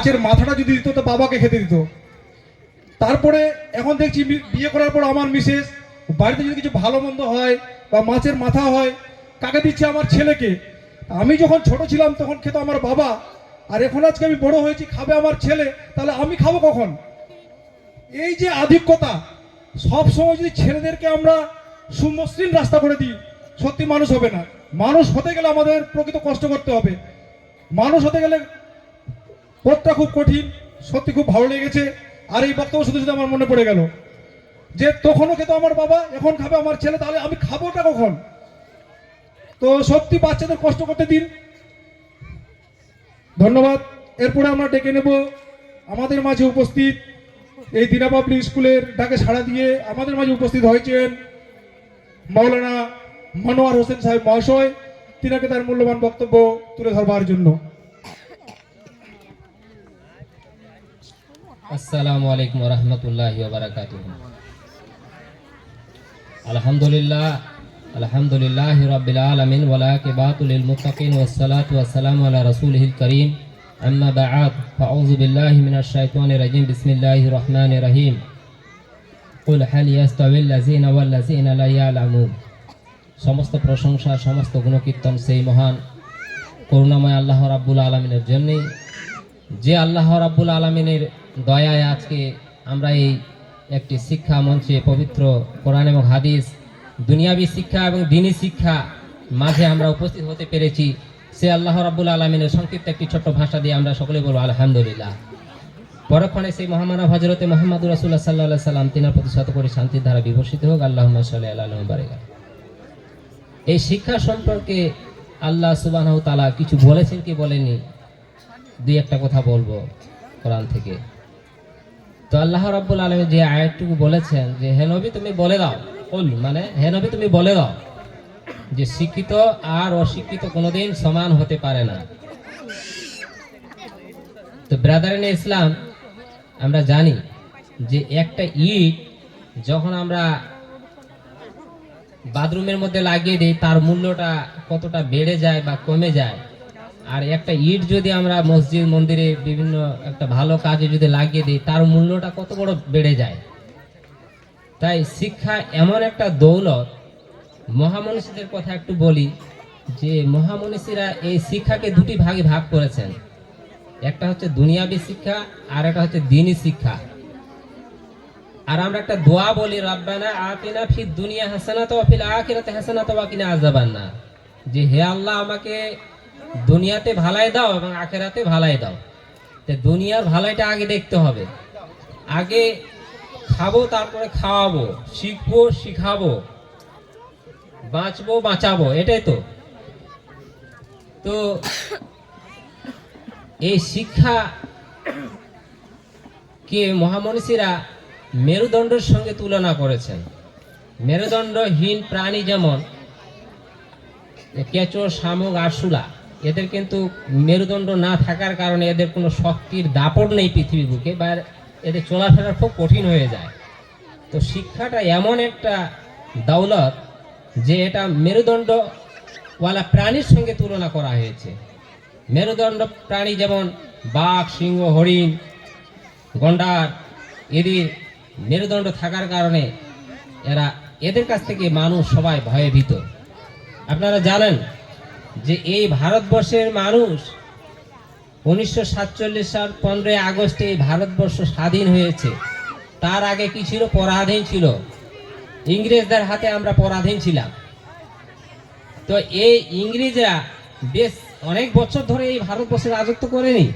মাছের মাথাটা যদি দিত তো বাবাকে খেতে দিত। তারপরে এখন দেখছি বিয়ে করার পর আমার মিসেস বাড়িতে যদি কিছু ভালো মন্দ হয় বা মাছের মাথা হয় কাকে দিচ্ছে? আমার ছেলেকে। আমি যখন ছোট ছিলাম তখন খেত আমার বাবা, আর এখন আজকে আমি বড় হয়েছি খাবে আমার ছেলে, তাহলে আমি খাবো কখন? এই যে আধিক্যতা, সব সময় যদি ছেলেদেরকে আমরা সুমসৃণ রাস্তা করে দিই, সত্যি মানুষ হবে না। মানুষ হতে গেলে আমাদের প্রকৃত কষ্ট করতে হবে। মানুষ হতে গেলে পথটা খুব কঠিন। সত্যি খুব ভালো লেগেছে। আর এই বক্তব্য শুধু শুধু আমার মনে পড়ে গেল যে তখনও খেত আমার বাবা, এখন খাবে আমার ছেলে, তাহলে আমি খাবোটা কখন? তো সত্যি বাচ্চাদের কষ্ট করতে দিন। ধন্যবাদ। এরপরে আমরা ডেকে নেব আমাদের মাঝে উপস্থিত, এই দিনা পাবলিক স্কুলের ডাকে সাড়া দিয়ে আমাদের মাঝে উপস্থিত হয়েছেন মাওলানা মনোয়ার হোসেন সাহেব মহাশয়। তিনাকে তার মূল্যবান বক্তব্য তুলে ধরবার জন্য। আসসালামু আলাইকুম ওয়া রাহমাতুল্লাহি ওয়া বারাকাতুহু। আলহামদুলিল্লাহি রাব্বিল আলামিন ওয়া আকিবাতু লিল মুত্তাকিন ওয়াস সালাতু ওয়াস সালামু আলা রাসূলিহিল কারীম। আম্মা বা'দ, ফাআউযু বিল্লাহি মিনাশ শাইতানির রাজীম। বিসমিল্লাহির রহমানির রহিম। কুল হাল ইয়াস্তাউিল লাযিনা ওয়াল লাযিনা লা ইয়ালামুন। সমস্ত প্রশংসা, সমস্ত গুণকীর্তন সেই মহান করুণাময় আল্লাহ রাব্বুল আলামিনের জন্য, যে আল্লাহ রাব্বুল আলামিনের দয়ায় আজকে আমরা এই একটি শিক্ষা মঞ্চে পবিত্র কোরআন এবং হাদিস, দুনিয়াবী শিক্ষা এবং দ্বীনি শিক্ষা মাঝে আমরা উপস্থিত হতে পেরেছি। সে আল্লাহ রাব্বুল আলামিনের সংক্ষিপ্ত একটি ছোট্ট ভাষা দিয়ে আমরা সকলে বলবো আলহামদুলিল্লাহ। পরক্ষণে সেই মহামানব হযরতে মুহাম্মদুর রাসূলুল্লাহ সাল্লাল্লাহু আলাইহি সাল্লাম তিনার প্রতি শত কোটি শান্তির ধারা বিবর্ষিত হোক। আল্লাহুম্মা সাল্লি আলা মুবারক। এই শিক্ষা সম্পর্কে আল্লাহ সুবহানাহু ওয়া তাআলা কিছু বলেছেন কি বলেনি, দুই একটা কথা বলবো কোরআন থেকে। তো আল্লাহ রাব্বুল আলামিন যে আয়াতটুকু বলেছেন যে হে নবী তুমি বলে দাও, মানে হে নবী তুমি বলে দাও যে শিক্ষিত আর অশিক্ষিত কোনোদিন সমান হতে পারে না। তো ব্রাদারিন ইসলাম, আমরা জানি যে একটা ইট যখন আমরা বাথরুমের মধ্যে লাগিয়ে দিই তার মূল্যটা কতটা বেড়ে যায় বা কমে যায়, আর একটা ইট যদি আমরা মসজিদ মন্দিরে বিভিন্ন একটা ভালো কাজে যদি লাগিয়ে দিই তার মূল্যটা কত বড় বেড়ে যায়। তাই শিক্ষা এমন একটা দৌলত। মহামনীষীদের কথা একটু বলি যে মহামনীষীরা এই শিক্ষাকে দুটি ভাগে ভাগ করেছেন। একটা হচ্ছে দুনিয়াবী শিক্ষা আর একটা হচ্ছে দ্বীনি শিক্ষা। আর আমরা একটা দোয়া বলি, রাব্বানা আতিনা ফিদ দুনিয়া হাসানাতাও ওয়া ফিল আখিরাতি হাসানাতাও ওয়া কিনা আযাবান্নার, যে হে আল্লাহ আমাকে দুনিয়াতে ভালাই দাও এবং আখিরাতে ভালাই দাও। তো দুনিয়ার ভালাইটা আগে দেখতে হবে। আগে খাবো, তারপরে খাওয়াবো, শিখবো, শিখাবো, বাঁচবো, বাঁচাবো, এটাই তো। তো এই শিক্ষা কে মহামনীষীরা মেরুদণ্ডের সঙ্গে তুলনা করেছেন। মেরুদণ্ডহীন প্রাণী যেমন কেঁচো, শামুক, আরশোলা, এদের কিন্তু মেরুদণ্ড না থাকার কারণে এদের কোনো শক্তির দাপট নেই পৃথিবীর বুকে, বা এদের চলাফেরা খুব কঠিন হয়ে যায়। তো শিক্ষাটা এমন একটা দৌলত যে এটা মেরুদণ্ডওয়ালা প্রাণীর সঙ্গে তুলনা করা হয়েছে। মেরুদণ্ড প্রাণী যেমন বাঘ, সিংহ, হরিণ, গন্ডার, এদের মেরুদণ্ড থাকার কারণে এদের কাছ থেকে মানুষ সবাই ভয়ে ভীত। আপনারা জানেন যে এই ভারতবর্ষের মানুষ 1947 সাল 15ই আগস্টে এই ভারতবর্ষ স্বাধীন হয়েছে। তার আগে কি ছিল? পরাধীন ছিল। ইংরেজদের হাতে আমরা পরাধীন ছিলাম। তো এই ইংরেজরা বেশ অনেক বছর ধরে এই ভারতবর্ষে রাজত্ব করেনি।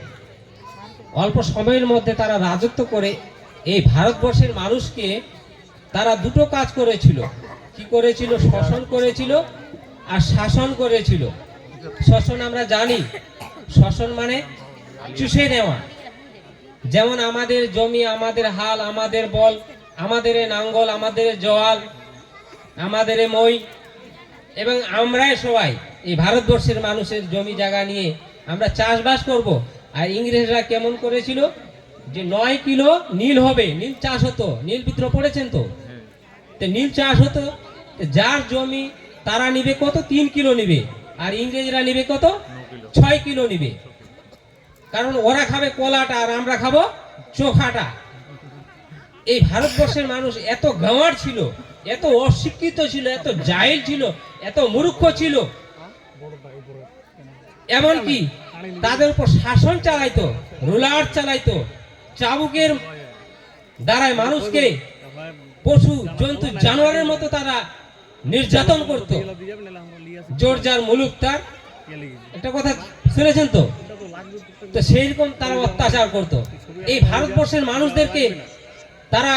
অল্প সময়ের মধ্যে তারা রাজত্ব করে এই ভারতবর্ষের মানুষকে তারা দুটো কাজ করেছিল। কি করেছিল? শোষণ করেছিল আর শাসন করেছিল। শোষণ আমরা জানি, শোষণ মানে চুষে নেওয়া। যেমন আমাদের জমি, আমাদের হাল, আমাদের বল, আমাদের নাঙ্গল, আমাদের জোয়াল, আমাদের মই, এবং আমরাই সবাই এই ভারতবর্ষের মানুষের জমি জায়গা নিয়ে আমরা চাষবাস করব। আর ইংরেজরা কেমন করেছিল যে 9 কিলো নীল হবে, নীল চাষ হতো। নীল বিদ্রোহ পড়েছেন তো? নীল চাষ হতো। যার জমি তারা নিবে কত? 3 কিলো নিবে, আর ইংরেজরা নিবে কত? 6 কিলো নিবে। কারণ ওরা খাবে কলাটা আর আমরা খাবো চোখাটা। এই ভারতবর্ষের মানুষ এত গাঁওয়ার ছিল, এত অশিক্ষিত ছিল, এত জাহিল ছিল, এত মূর্খ ছিল, এমনকি তাদের উপর শাসন চালাইতো, রুলার চালাইতো, চাবুকের দ্বারায় মানুষকে পশু জন্তু জানোয়ারের মতো তারা নির্যাতন করত। জোর যার মুলুক তার, একটা কথা শুনেছেন তো? তো সেই রকম তারা অত্যাচার করত। এই ভারতবর্ষের মানুষদেরকে তারা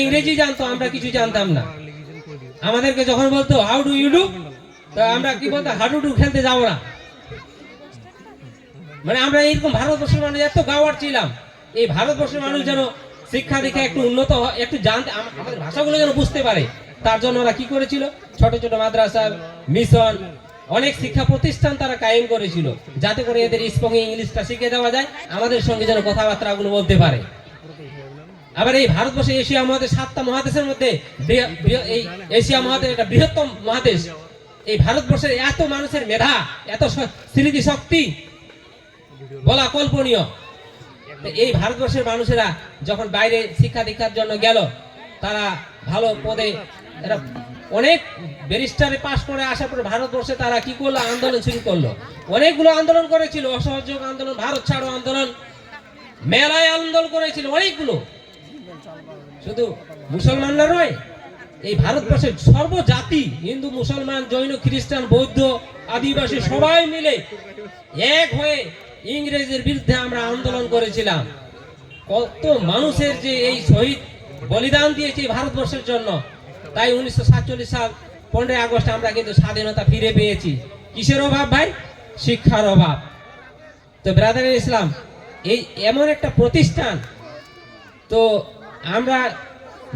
ইংরেজি জানতো, আমরা কিছু জানতাম না। আমাদেরকে যখন বলতো হাউ ডু ইউ ডু, তো আমরা কি বলতো হাডুডু খেলতে যাবো না। মানে আমরা এইরকম ভারতবর্ষের মানুষ এত গাওয়ার ছিলাম। এই ভারতবর্ষের মানুষ যেন শিক্ষা দীক্ষা একটু উন্নত হয়, একটু জানতে, আমাদের ভাষাগুলো যেন বুঝতে পারে, তার জন্য ওরা কি করেছিল, ছোট ছোট মাদ্রাসা, মিশন, অনেক শিক্ষা প্রতিষ্ঠান তারা কায়েম করেছিল, যাতে করে এদের স্পোকেন ইংলিশটা শিখে দেওয়া যায়, আমাদের সঙ্গে যেন কথাবার্তাগুলো বলতে পারে। আবার এই ভারতবর্ষে এশিয়া মহাদেশ, 7টা মহাদেশের মধ্যে এই এশিয়া মহাদেশ একটা বৃহত্তম মহাদেশ। এই ভারতবর্ষের এত মানুষের মেধা, এত স্মৃতি শক্তি বলা কল্পনীয়। এই ভারতবর্ষের মানুষেরা যখন বাইরে শিক্ষা দীক্ষার জন্য গেল, তারা ভালো পদে, এরা অনেক ব্যারিস্টারে পাশ করে আসার পরে ভারতবর্ষে তারা কি করলো, আন্দোলন শুরু করলো। অনেকগুলো আন্দোলন করেছিল, অসহযোগ আন্দোলন, ভারত ছাড়ো আন্দোলন, মেলায় আন্দোলন করেছিল অনেকগুলো। শুধু মুসলমানরা নয়, এই ভারতবর্ষের সর্বজাতি, হিন্দু, মুসলমান, জৈন, খ্রিস্টান, বৌদ্ধ, আদিবাসী সবাই মিলে এক হয়ে ইংরেজের বিরুদ্ধে আমরা আন্দোলন করেছিলাম। কত মানুষের যে এই শহীদ বলিদান দিয়েছে ভারতবর্ষের জন্য। তাই 1947 সাল 15 আগস্ট আমরা কিন্তু স্বাধীনতা ফিরে পেয়েছি। কিসের অভাব ভাই? শিক্ষার অভাব। তো ব্রাদার ইসলাম, এই এমন একটা প্রতিষ্ঠান, তো আমরা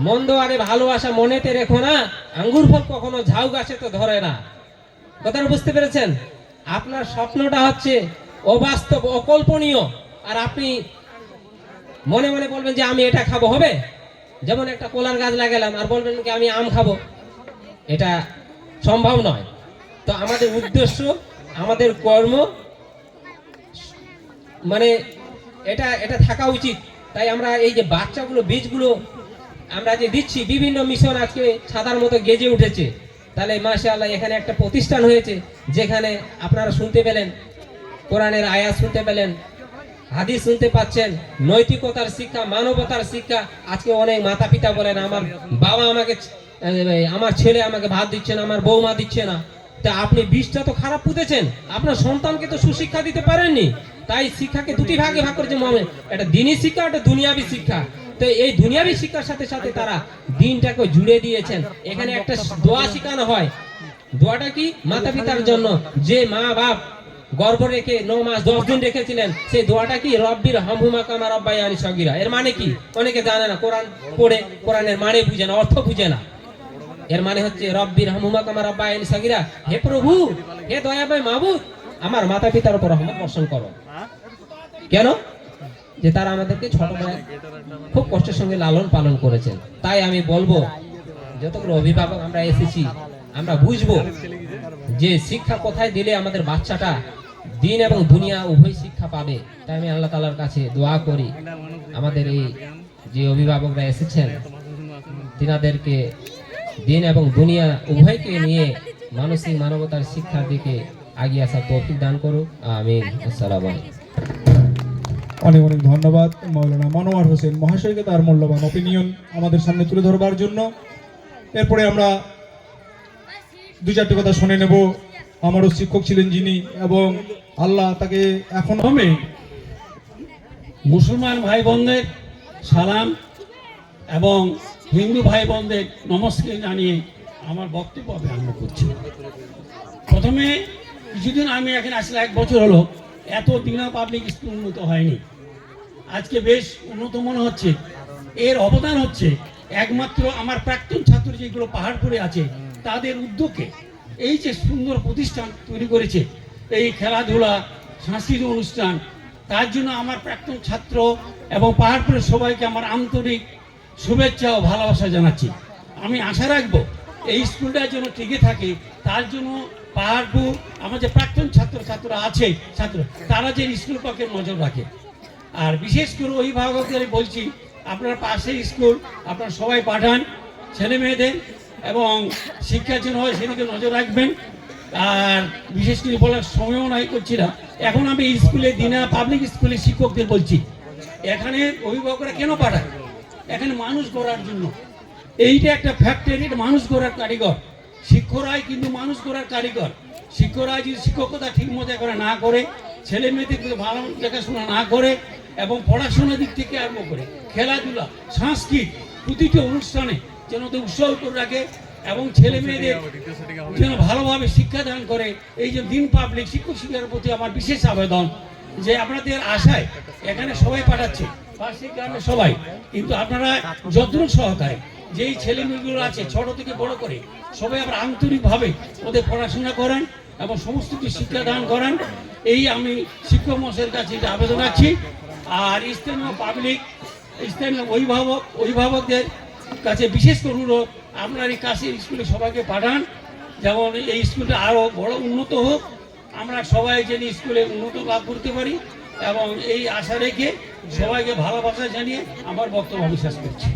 মন্দ আরে ভালোবাসা মনেতে রেখো না, আঙ্গুর ফল কখনো ঝাউ গাছে তো ধরে না। কথাটা বুঝতে পেরেছেন? আপনার স্বপ্নটা হচ্ছে অবাস্তব, অকল্পনীয়, আর আপনি মনে মনে বলবেন যে আমি এটা খাবো, হবে? যেমন একটা কলার গাছ লাগালাম আর বলবেন কি আমি আম খাবো, এটা সম্ভব নয়। তো আমাদের উদ্দেশ্য, আমাদের কর্ম, মানে এটা থাকা উচিত। তাই আমরা এই যে বাচ্চাগুলো, বীজগুলো আমরা যে দিচ্ছি, বিভিন্ন মিশন আজকে ছাতার মতো গেজে উঠেছে। তাহলে মাশাআল্লাহ এখানে একটা প্রতিষ্ঠান হয়েছে, যেখানে আপনারা শুনতে পেলেন, কোরআনের আয়াত শুনতে পেলেন, হাদিস শুনতে পাচ্ছেন, নৈতিকতার শিক্ষা, মানবতার শিক্ষা। আজকে অনেক মাতা পিতা বলেন আমার বাবা আমাকে, আমার ছেলে আমাকে ভাত দিচ্ছে না, আমার বৌমা দিচ্ছে না। তা আপনি বীজটা তো খারাপ পুঁতেছেন, আপনার সন্তানকে তো সুশিক্ষা দিতে পারেননি। তাই শিক্ষাকে দুটি ভাগে ভাগ করেছে, একটা দিনী শিক্ষা, একটা দুনিয়াবী শিক্ষা। তো এই দুনিয়াবী শিক্ষার সাথে সাথে তারা দিনটাকে জুড়ে দিয়েছেন। এখানে একটা দোয়া শেখানো হয়। দোয়াটা কি? মাতা পিতার জন্য, যে মা বাপ গর্ভ রেখে 9 মাস 10 দিন রেখেছিলেন, সেই দোয়াটা কি? রব্বির হামহুমা কামা রাব্বায়ানি সগীরা। এর মানে কি? অনেকে জানে না, কোরআন পড়ে কোরআনের মানে বুঝে না, অর্থ বুঝে না। এর মানে হচ্ছে রব্বির হামহুমা কামা রাব্বায়ানি সগীরা, হে প্রভু, হে দয়াময় মাবুদ, আমার মাতা পিতার উপর রহমত বর্ষণ করো। কেন? যে তারা আমাদেরকে ছোটবেলায় খুব কষ্টের সঙ্গে লালন পালন করেছেন। তাই আমি বলবো, যতগুলো অভিভাবক আমরা এসেছি, আমরা বুঝবো যে শিক্ষা কোথায় দিলে আমাদের বাচ্চাটা দিন এবং দুনিয়া উভয় শিক্ষা পাবে। তাই আমি আল্লাহ তাআলার কাছে দোয়া করি, আমাদের এই যে অভিভাবকরা এসেছেন, তিনাদেরকে দিন এবং দুনিয়া উভয়কে নিয়ে মানসিক মানবতার শিক্ষার দিকে এগিয়ে আসার তৌফিক দান করুক। আমিন। আসসালামু আলাইকুম। অনেক অনেক ধন্যবাদ মাওলানা মনোয়ার হোসেন মহাশয়কে তার মূল্যবান অপিনিয়ন আমাদের সামনে তুলে ধরবার জন্য। এরপরে আমরা 2-4টি কথা শুনে নেব। আমারও শিক্ষক ছিলেন যিনি, এবং আল্লাহ তাকে এখন আমি মুসলমান ভাই বোনদের সালাম এবং হিন্দু ভাই বোনদের নমস্কার জানিয়ে আমার বক্তব্য আমি আরম্ভ করছি। প্রথমে কিছুদিন আমি এখানে আসলে 1 বছর হলো, এত দিনা পাবলিক স্কুল উন্নত হয়নি। আজকে বেশ উন্নত মনে হচ্ছে। এর অবদান হচ্ছে একমাত্র আমার প্রাক্তন ছাত্র যেগুলো পাহাড়পুরে আছে তাদের উদ্যোগে। এই যে সুন্দর প্রতিষ্ঠান তৈরি করেছে, এই খেলাধুলা, সাংস্কৃতিক অনুষ্ঠান, তার জন্য আমার প্রাক্তন ছাত্র এবং পাহাড়পুরের সবাইকে আমার আন্তরিক শুভেচ্ছা ও ভালোবাসা জানাচ্ছি। আমি আশা রাখবো এই স্কুলটা যেন টিকে থাকে, তার জন্য পাহাড়পুর আমার যে প্রাক্তন ছাত্ররা আছে তারা যে স্কুল পক্ষে নজর রাখে। আর বিশেষ করে অভিভাবকদের বলছি, আপনার পাশের স্কুল আপনারা সবাই পাঠান ছেলে মেয়েদের, এবং শিক্ষার জন্য হয় সেদিকে নজর রাখবেন। আর বিশেষ করে বলার সময়ও নাই করছি না, এখন আমি স্কুলে দিনা পাবলিক স্কুলের শিক্ষকদের বলছি, এখানে অভিভাবকরা কেন পাঠায়? এখানে মানুষ গড়ার জন্য। এইটা একটা ফ্যাক্টরি, মানুষ গড়ার কারিগর। শিক্ষকরাই কিন্তু মানুষ গড়ার কারিগর। শিক্ষকরা যদি শিক্ষকতা ঠিক মতো করে না করে, ছেলে মেয়েদের ভালো দেখাশোনা না করে, এবং পড়াশোনার দিক থেকে আরম্ভ করে খেলাধুলা সংস্কৃত প্রতিটি অনুষ্ঠানে যেন উৎসাহ করে রাখে, এবং ছেলে মেয়েদের যেন ভালোভাবে শিক্ষাদান করে। এই যে দিন পাবলিক শিক্ষক শিক্ষার প্রতি আমার বিশেষ আবেদন যে আপনাদের আশায় এখানে সবাই পাঠাচ্ছে, পাশের গ্রামে সবাই, কিন্তু আপনারা যত্ন সহকারে যেই ছেলে মেয়েগুলো আছে ছোট থেকে বড় করে সবাই আবার আন্তরিকভাবে ওদের পড়াশোনা করেন এবং সমস্ত কিছু শিক্ষাদান করেন। এই আমি শিক্ষক মহাশয়ের কাছে এটা আবেদন রাখছি। আর স্থানীয় পাবলিক, স্থানীয় অভিভাবকদের কাছে বিশেষ করে অনুরোধ, আপনার এই কাছের স্কুলে সবাইকে পাঠান, যেমন এই স্কুলটা আরও বড় উন্নত হোক, আমরা সবাই যেন স্কুলে উন্নত লাভ করতে পারি, এবং এই আশা রেখে সবাইকে ভালোবাসা জানিয়ে আমার বক্তব্য আমি শেষ করছি।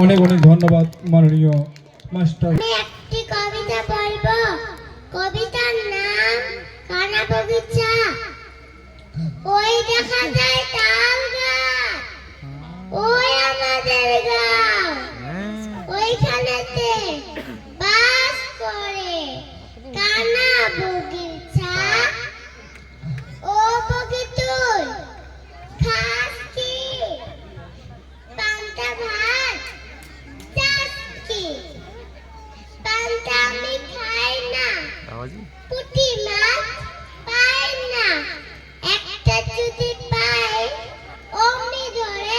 অনেক অনেক ধন্যবাদ মাননীয় মাস্টার। আমি একটি কবিতা বলবো। কবিতার নাম কানা বগিচা। ওই দেখা যায় তাল গাছ, ওই আমাদের গাঁও, ওইখানেতে বাস করে কানা বগিচা। ও বগি তুই খাস কি? পান্তা ভাত চাস কি? পান্তা আমি খাই না, পুঁটি মাছ পাই না, একটা যদি পাই অমনি ধরে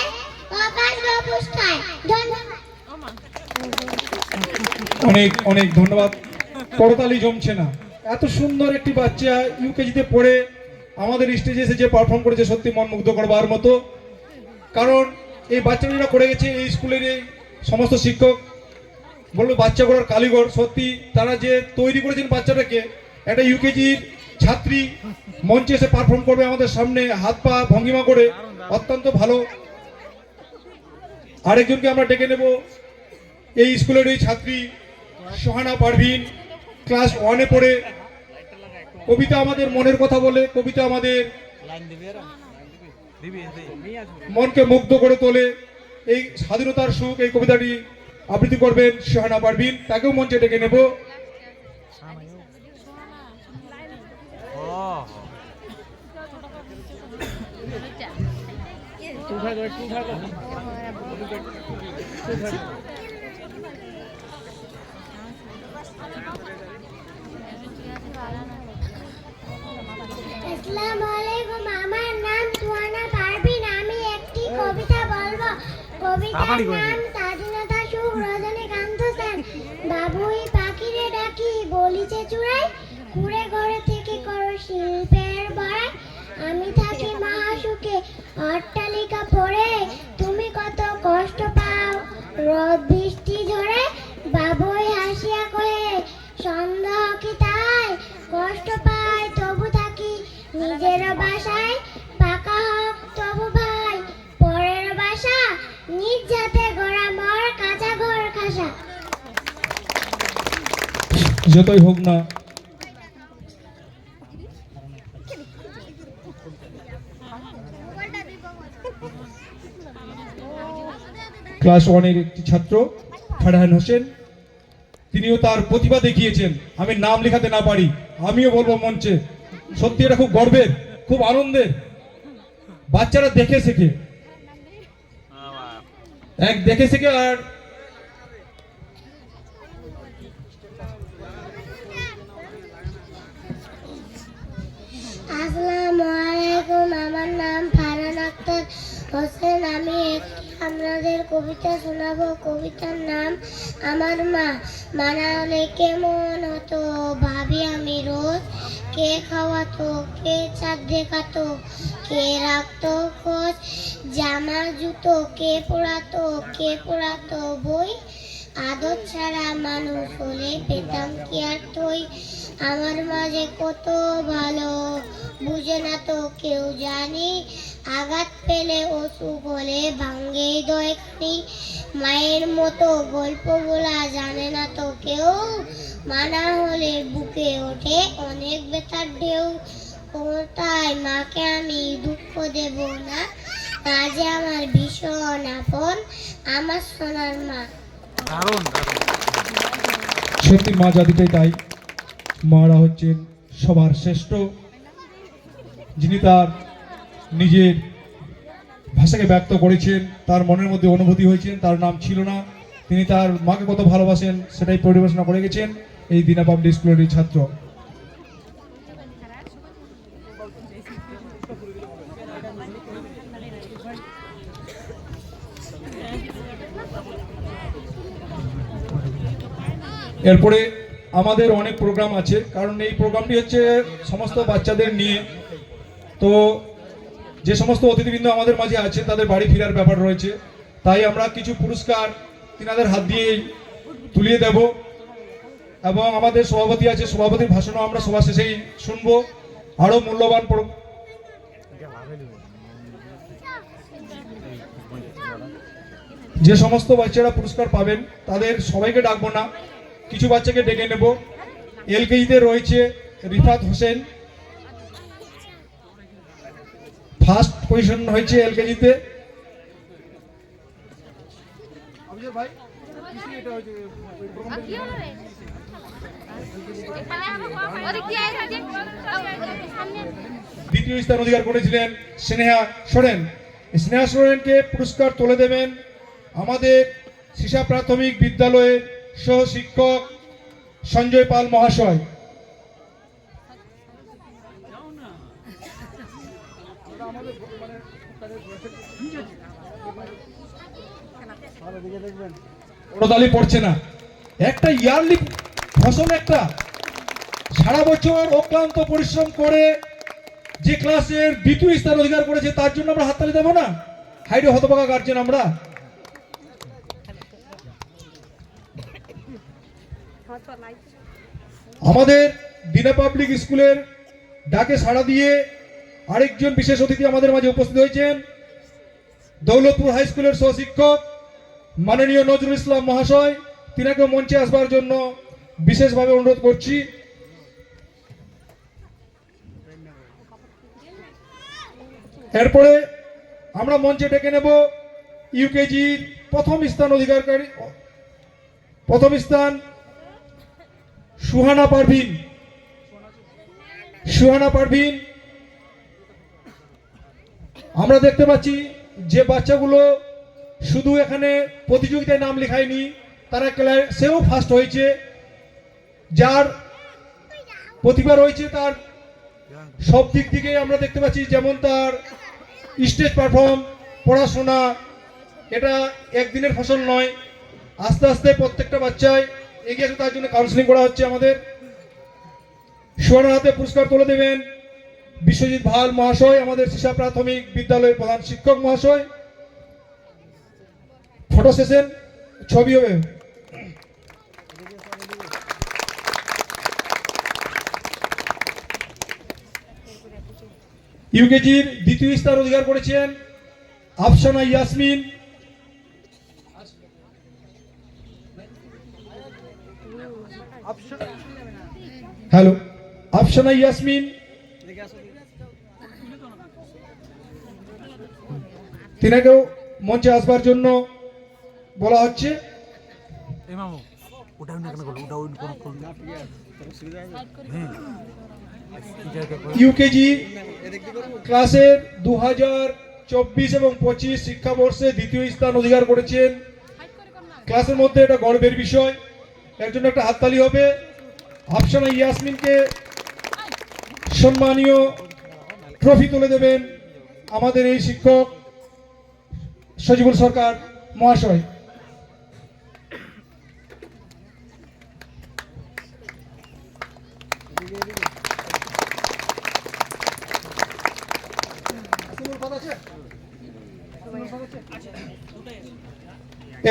বাবার বাবুস খায়। ধন্যবাদ। অনেক অনেক ধন্যবাদ। করতালি জমছে না। এত সুন্দর একটি বাচ্চা ইউকেজিতে পড়ে আমাদের স্টেজে এসে যে পারফর্ম করেছে, সত্যি মন মুগ্ধ করবার মতো। কারণ এই বাচ্চাগুলো করে গেছে এই স্কুলের এই সমস্ত শিক্ষক বললো বাচ্চা করার কারিগর। সত্যি তারা যে তৈরি করেছেন বাচ্চাটাকে, একটা ইউকেজির ছাত্রী মঞ্চে এসে পারফর্ম করবে আমাদের সামনে হাত পা ভঙ্গিমা করে, অত্যন্ত ভালো। আরেকজনকে আমরা ডেকে নেব, এই স্কুলের এই ছাত্রী সোহানা পারভিন, ক্লাস 1-এ পড়ে। কবিতা আমাদের মনের কথা বলে, কবিতা আমাদের মনকে মুগ্ধ করে তোলে। এই স্বাধীনতার সুখ এই কবিতাটি আবৃত্তি করবেন সোহানা পারভিন, তাকেও মঞ্চে ডেকে নেব। আসসালামু আলাইকুম। আমার নাম সোহানা পারভিন। আমি একটি কবিতা বলবো। কবিতার নাম স্বাধীনতা সুখ রজনীকান্ত সেন। বাবুই পাখিরে ডাকি বলিছে চূড়ায়, কুড়ে ঘরে থেকে করো শিল্পের বড়াই। আমি থাকি মহাসুখে অট্টালিকা পড়ে, তুমি কত কষ্ট পাও রোদ বৃষ্টি ঝরে। বাবুই হাসিয়া কহে সন্দেহ কি তাই, কষ্ট পাই তবু থাকি নিজের বাসায়। পাকা হোক তবু ভাই পরের বাসা, নিজ হাতে গড়া মর কাঁচা ঘর খাসা। যতই হোক না, ক্লাস 1-এর একটি ছাত্র ফারহান হোসেন, তিনিও তার প্রতিভা দেখিয়েছেন। আমি নাম লেখাতে না পারি, আমিও বলবো মঞ্চে, সত্যি এটা খুব গর্বের, খুব আনন্দের। বাচ্চারা দেখে শেখে, এক দেখে শেখে। আর আসসালামু আলাইকুম। আমার নাম ফারহান আক্তার হোসেন। আমি একটি আপনাদের কবিতা শোনাবো। কবিতার নাম আমার মা। বানালে কেমন হতো ভাবি আমি রোজ, কে খাওয়াতো কে চাঁদ দেখাতো কে রাখতো খোঁজ, জামা জুতো কে পড়াতো বই, আদর ছাড়া মানুষ হলে পেতাম কি আর থই। আমার মাঝে কত ভালো, বুঝে না তো কেউ জানি, আঘাত পেলে অসুখ হলে ভাঙ্গে দয়খানি, মায়ের মতো গল্প বলা জানে না তো কেউ, মানা হলে বুকে ওঠে অনেক ব্যথার ঢেউ, ও তাই মাকে আমি দুঃখ দেব না, আজ আমার ভীষণ আপন আমার সোনার মা। সত্যি মা জাতিটাই তাই, মারা হচ্ছেন সবার শ্রেষ্ঠ। যিনি তার নিজের ভাষাকে ব্যক্ত করেছেন, তার মনের মধ্যে অনুভূতি হয়েছেন, তার নাম ছিল না, তিনি তার মাকে কত ভালোবাসেন সেটাই পরিবেশনা করে গেছেন এই দিনা পাবলিক স্কুলের ছাত্র। এরপরে আমাদের অনেক প্রোগ্রাম আছে, কারণ এই প্রোগ্রামটি হচ্ছে সমস্ত বাচ্চাদের নিয়ে। তো যে সমস্ত অতিথিবৃন্দ আমাদের মাঝে আছে তাদের বাড়ি ফেরার ব্যাপার রয়েছে, তাই আমরা কিছু পুরস্কার তিনাদের হাত দিয়েই তুলিয়ে দেব, এবং আমাদের সভাপতি আছে, সভাপতির ভাষণও আমরা সভা শেষেই শুনবো। আরও মূল্যবান যে সমস্ত বাচ্চারা পুরস্কার পাবেন তাদের সবাইকে ডাকবো না, কিছু বাচ্চাকে ডেকে নেব। এলকেজিতে রয়েছে রিফাত হোসেন, ফার্স্ট পজিশন হয়েছে এলকেজিতে। দ্বিতীয় স্থান অধিকার করেছিলেন স্নেহা সোরেন। স্নেহা সোরেনকে পুরস্কার তুলে দেবেন আমাদের শিশা প্রাথমিক বিদ্যালয়ের সহ শিক্ষক সঞ্জয় পাল মহাশয়। ওড়াতালি পড়ছে না, একটা ইয়ারলি ফসল, একটা সারা বছর অক্লান্ত পরিশ্রম করে যে ক্লাসের দ্বিতীয় স্থান অধিকার করেছে তার জন্য আমরা হাততালি দেবো না? হাইডে হতভাগা গার্জেন আমরা। আমাদের দিনা পাবলিক স্কুলের ডাকে সাড়া দিয়ে আরেকজন বিশেষ অতিথি আমাদের মাঝে উপস্থিত হয়েছেন, দৌলতপুর হাই স্কুলের সহশিক্ষক মাননীয় নজরুল ইসলাম মহাশয়। তিনাকে মঞ্চে আসবার জন্য বিশেষভাবে অনুরোধ করছি। এরপরে আমরা মঞ্চে ডেকে নেব ইউকেজির প্রথম স্থান অধিকারী, প্রথম স্থান সুহানা পারভিন। সুহানা পারভিন, আমরা দেখতে পাচ্ছি যে বাচ্চাগুলো শুধু এখানে প্রতিযোগিতায় নাম লেখায়নি, তারা সেও ফার্স্ট হয়েছে। যার প্রতিভা রয়েছে তার সব দিক থেকে আমরা দেখতে পাচ্ছি, যেমন তার স্টেজ পারফর্ম, পড়াশোনা, এটা একদিনের ফসল নয়, আস্তে আস্তে প্রত্যেকটা বাচ্চায় এগিয়ে আসে, তার জন্য কাউন্সিলিং করা হচ্ছে আমাদের। সুবর্ণ হাতে পুরস্কার তুলে দেবেন বিশ্বজিৎ ভাল মহাশয়, আমাদের শিশা প্রাথমিক বিদ্যালয়ের প্রধান শিক্ষক মহাশয়। ফটো সেশন, ছবি হবে। ইউকেজির দ্বিতীয় স্থান অধিকার করেছেন আফসানা ইয়াসমিন। হ্যালো, আফসানা ইয়াসমিন, তিনাকেও মঞ্চে আসবার জন্য বলা হচ্ছে। ইউকেজি ক্লাসের 2024 এবং 25 শিক্ষাবর্ষে দ্বিতীয় স্থান অধিকার করেছেন। ক্লাসের মধ্যে এটা গর্বের বিষয়, এর জন্য একটা হাততালি হবে। আফসানা ইয়াসমিনকে সম্মানীয় ট্রফি তুলে দেবেন আমাদের এই শিক্ষক সজিবুল সরকার মহাশয়।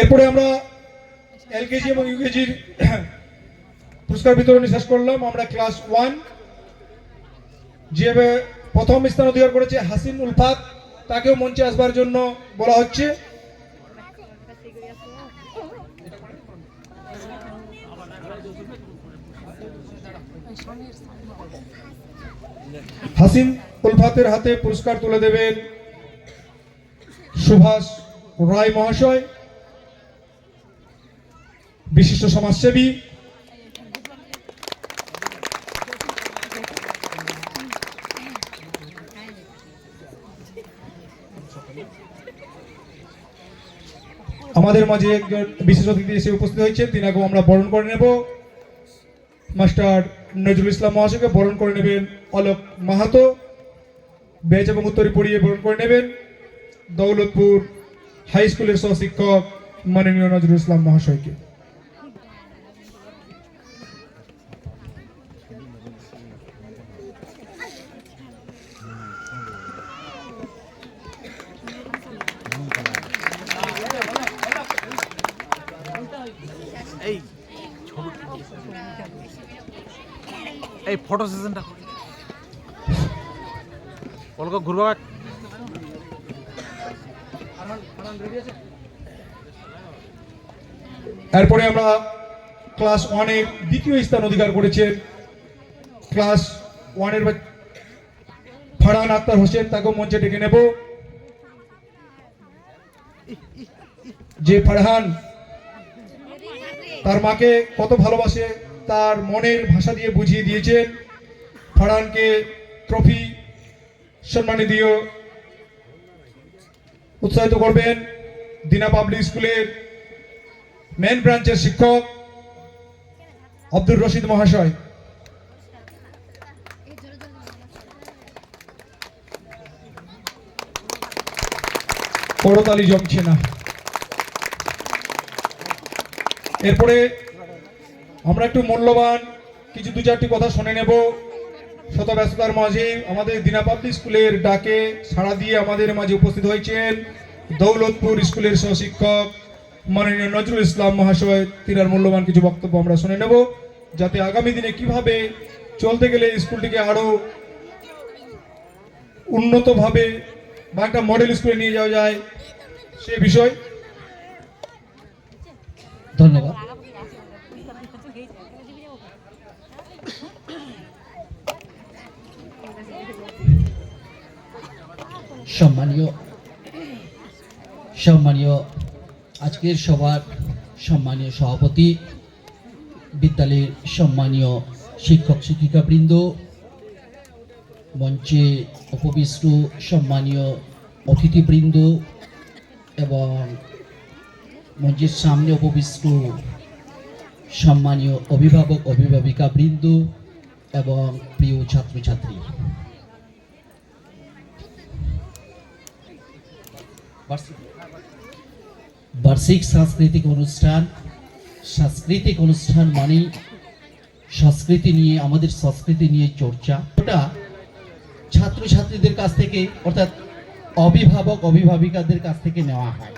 এরপরে আমরা এলকেজি এবং ইউকেজির পুরস্কার বিতরণী শেষ করলাম। আমরা ক্লাস 1 যেভাবে প্রথম স্থান অধিকার করেছে হাসিন উলফাত, তাকেও মঞ্চে আসবার জন্য বলা হচ্ছে। হাসিন উলফাতের হাতে পুরস্কার তুলে দেবেন সুভাষ রায় মহাশয়, বিশিষ্ট সমাজসেবী। আমাদের মাঝে একজন বিশেষ অতিথি এসে উপস্থিত হয়েছেন, তিনাকেও আমরা বরণ করে নেব। মাস্টার নজরুল ইসলাম মহাশয়কে বরণ করে নেবেন অলোক মাহাতো, বেজ এবং উত্তরী পড়িয়ে বরণ করে নেবেন দৌলতপুর হাই স্কুলের সহশিক্ষক মাননীয় নজরুল ইসলাম মহাশয়কে। এই ফটো সেশনটা অলকা ঘুরবা। এরপরে আমরা ক্লাস 1 এর দ্বিতীয় স্থান অধিকার করেছেন ক্লাস 1 এর ফারহান আক্তার হোসেন, তাকেও মঞ্চে ডেকে নেব। যে ফারহান তার মাকে কত ভালোবাসে তার মনের ভাষা দিয়ে বুঝিয়ে দিয়েছেন। ফারহানকে ট্রফি সম্মানী দিয়ে উৎসাহিত করবেন দিনা পাবলিক স্কুলের মেন ব্রাঞ্চের শিক্ষক আব্দুর রশিদ মহাশয়। করতালি জমছে না। এরপরে আমরা একটু মূল্যবান কিছু 2-4টি কথা শুনে নেব। শত ব্যস্ততার মাঝে আমাদের দিনা পাবলিক স্কুলের ডাকে সাড়া দিয়ে আমাদের মাঝে উপস্থিত হয়েছেন দৌলতপুর স্কুলের সহশিক্ষক মাননীয় নজরুল ইসলাম মহাশয়। তিনার মূল্যবান কিছু বক্তব্য আমরা শুনে নেব, যাতে আগামী দিনে কিভাবে চলতে গেলে স্কুলটিকে আরো উন্নতভাবে বা একটা মডেল স্কুলে নিয়ে যাওয়া যায় সে বিষয়। ধন্যবাদ। সম্মানীয় আজকের সভার সম্মানীয় সভাপতি, বিদ্যালয়ের সম্মানীয় শিক্ষক শিক্ষিকাবৃন্দ, মঞ্চে উপবিষ্ট সম্মানীয় অতিথিবৃন্দ এবং মঞ্চের সামনে উপবিষ্ট সম্মানীয় অভিভাবক অভিভাবিকাবৃন্দ এবং প্রিয় ছাত্রছাত্রী, বার্ষিক সাংস্কৃতিক অনুষ্ঠান মানে সংস্কৃতি নিয়ে, আমাদের সংস্কৃতি নিয়ে চর্চা। ওটা ছাত্রছাত্রীদের কাছ থেকে অর্থাৎ অভিভাবক অভিভাবিকাদের কাছ থেকে নেওয়া হয়।